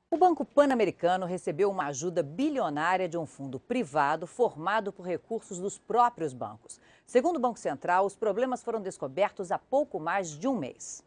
O Banco Pan-Americano recebeu uma ajuda bilionária de um fundo privado formado por recursos dos próprios bancos. Segundo o Banco Central, os problemas foram descobertos há pouco mais de um mês.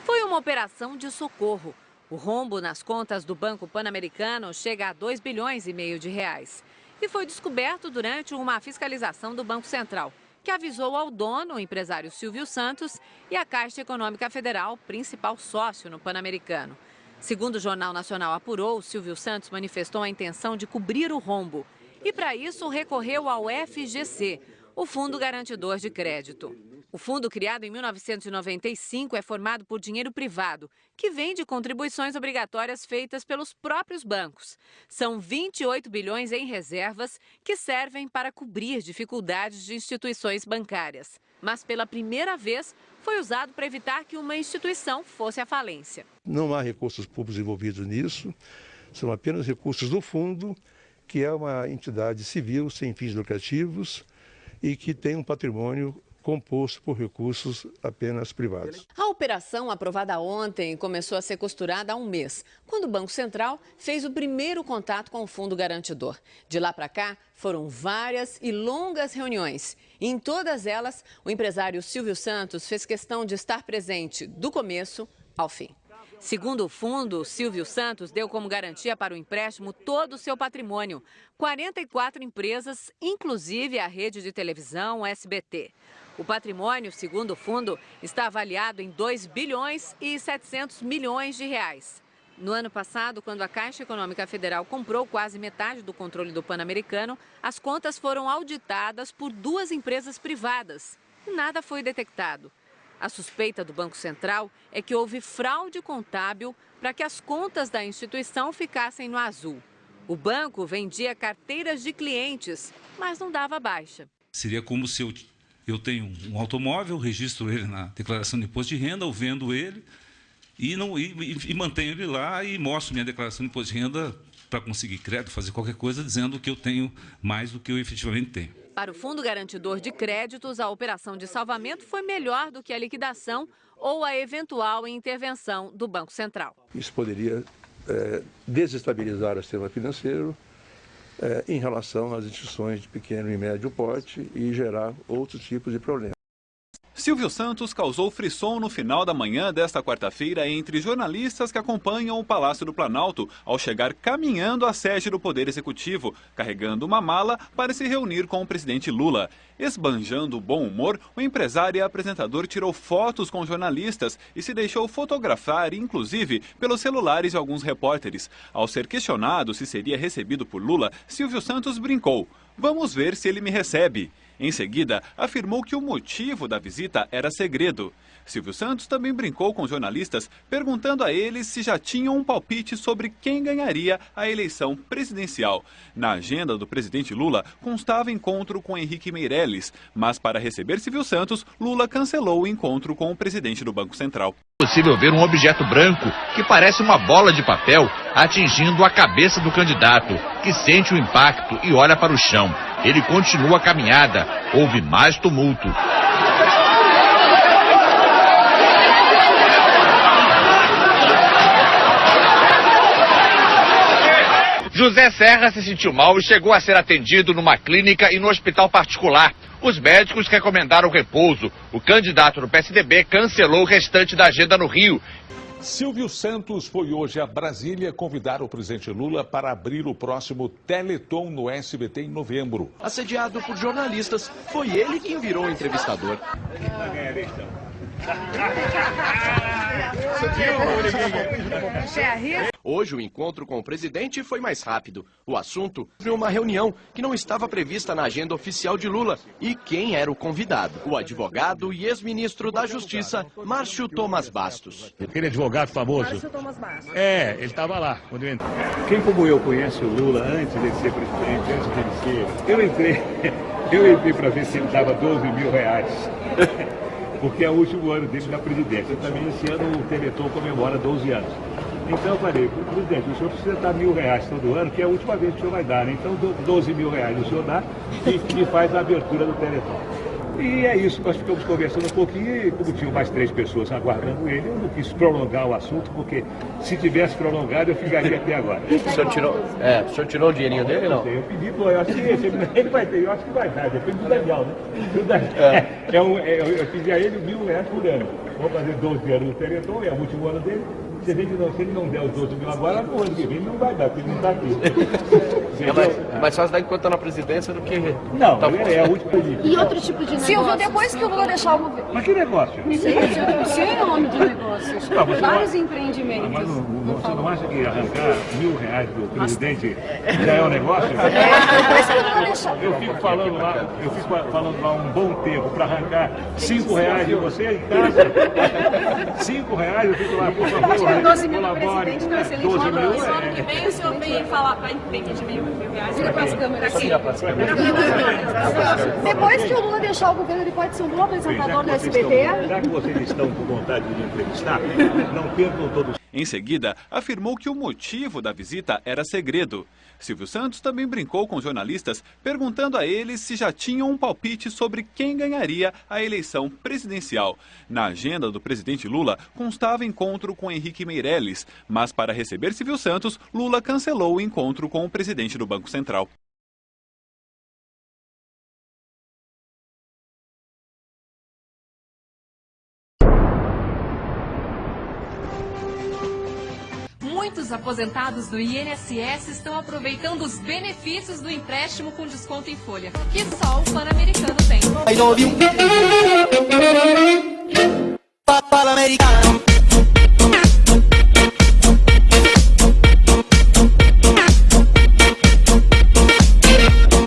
Foi uma operação de socorro. O rombo nas contas do Banco Pan-Americano chega a 2,5 bilhões de reais. E foi descoberto durante uma fiscalização do Banco Central, que avisou ao dono, o empresário Silvio Santos, e a Caixa Econômica Federal, principal sócio no Pan-Americano. Segundo o Jornal Nacional apurou, Silvio Santos manifestou a intenção de cobrir o rombo. E para isso recorreu ao FGC, o Fundo Garantidor de Crédito. O fundo, criado em 1995, é formado por dinheiro privado, que vem de contribuições obrigatórias feitas pelos próprios bancos. São 28 bilhões em reservas que servem para cobrir dificuldades de instituições bancárias. Mas pela primeira vez foi usado para evitar que uma instituição fosse à falência. Não há recursos públicos envolvidos nisso, são apenas recursos do fundo, que é uma entidade civil sem fins lucrativos e que tem um patrimônio composto por recursos apenas privados. A operação, aprovada ontem, começou a ser costurada há um mês, quando o Banco Central fez o primeiro contato com o Fundo Garantidor. De lá para cá, foram várias e longas reuniões. E em todas elas, o empresário Silvio Santos fez questão de estar presente do começo ao fim. Segundo o fundo, Silvio Santos deu como garantia para o empréstimo todo o seu patrimônio, 44 empresas, inclusive a rede de televisão SBT. O patrimônio, segundo o fundo, está avaliado em 2 bilhões e 700 milhões de reais. No ano passado, quando a Caixa Econômica Federal comprou quase metade do controle do Pan-Americano, as contas foram auditadas por 2 empresas privadas e nada foi detectado. A suspeita do Banco Central é que houve fraude contábil para que as contas da instituição ficassem no azul. O banco vendia carteiras de clientes, mas não dava baixa. Seria como se eu tenho um automóvel, registro ele na declaração de imposto de renda, eu vendo ele e mantenho ele lá e mostro minha declaração de imposto de renda para conseguir crédito, fazer qualquer coisa, dizendo que eu tenho mais do que eu efetivamente tenho. Para o Fundo Garantidor de Créditos, a operação de salvamento foi melhor do que a liquidação ou a eventual intervenção do Banco Central. Isso poderia desestabilizar o sistema financeiro em relação às instituições de pequeno e médio porte e gerar outros tipos de problemas. Silvio Santos causou frisson no final da manhã desta quarta-feira entre jornalistas que acompanham o Palácio do Planalto ao chegar caminhando à sede do Poder Executivo, carregando uma mala para se reunir com o presidente Lula. Esbanjando bom humor, o empresário e apresentador tirou fotos com jornalistas e se deixou fotografar, inclusive, pelos celulares de alguns repórteres. Ao ser questionado se seria recebido por Lula, Silvio Santos brincou: "Vamos ver se ele me recebe." Em seguida, afirmou que o motivo da visita era segredo. Silvio Santos também brincou com jornalistas, perguntando a eles se já tinham um palpite sobre quem ganharia a eleição presidencial. Na agenda do presidente Lula, constava encontro com Henrique Meirelles, mas para receber Silvio Santos, Lula cancelou o encontro com o presidente do Banco Central. É possível ver um objeto branco que parece uma bola de papel atingindo a cabeça do candidato, que sente o impacto e olha para o chão. Ele continua a caminhada. Houve mais tumulto. José Serra se sentiu mal e chegou a ser atendido numa clínica e no hospital particular. Os médicos recomendaram repouso. O candidato do PSDB cancelou o restante da agenda no Rio. Silvio Santos foi hoje a Brasília convidar o presidente Lula para abrir o próximo Teleton no SBT em novembro. Assediado por jornalistas, foi ele quem virou o entrevistador. Hoje o encontro com o presidente foi mais rápido. O assunto foi uma reunião que não estava prevista na agenda oficial de Lula. E quem era o convidado? O advogado e ex-ministro da Justiça, Márcio Thomas Bastos. Aquele advogado famoso. Márcio Thomas Bastos. Ele estava lá quando eu entrei. Quem como eu conhece o Lula antes de ser presidente, antes de ele ser... Eu entrei para ver se ele dava 12 mil reais. Porque é o último ano dele na presidência. Também esse ano o Teleton comemora 12 anos. Então eu falei, presidente, o senhor precisa dar R$1.000 todo ano, que é a última vez que o senhor vai dar, né? Então 12 mil reais o senhor dá e faz a abertura do Teleton. E é isso, nós ficamos conversando um pouquinho e como tinham mais 3 pessoas aguardando ele, eu não quis prolongar o assunto, porque se tivesse prolongado eu ficaria até agora. O senhor tirou o dinheirinho dele, não? Eu pedi, eu acho que ele vai ter, eu acho que vai dar, depende do Daniel, né? Eu pedi a ele R$1.000 por ano. Vou fazer 12 anos no Teleton, é o último ano dele. Se ele não der os 12 mil agora, no ano que vem não vai dar, porque ele não está aqui. É mais fácil dar enquanto está na presidência do que... Não, é a última política. E outro tipo de negócio? Silvio, depois que o Lula deixar o governo... Mas que negócio? O senhor é nome de negócios. Vários empreendimentos. Mas você não acha que arrancar R$1.000 do presidente já é um negócio? Depois que o Lula deixar... Eu fico falando lá um bom tempo para arrancar R$5 de você em casa. R$5, eu fico lá, por favor. 12 mil do presidente, não é excelente. 12 mil. Ano que vem o senhor vem falar para empreender de R$1.000. Vira para as câmeras aqui. Depois que o Lula deixar o governo, ele pode ser um bom apresentador do SBT. Já que vocês estão com vontade de me entrevistar, não percam todos. Em seguida, afirmou que o motivo da visita era segredo. Silvio Santos também brincou com jornalistas, perguntando a eles se já tinham um palpite sobre quem ganharia a eleição presidencial. Na agenda do presidente Lula constava encontro com Henrique Meirelles, mas para receber Silvio Santos, Lula cancelou o encontro com o presidente do Banco Central. Muitos aposentados do INSS estão aproveitando os benefícios do empréstimo com desconto em folha, que só o Pan-Americano tem.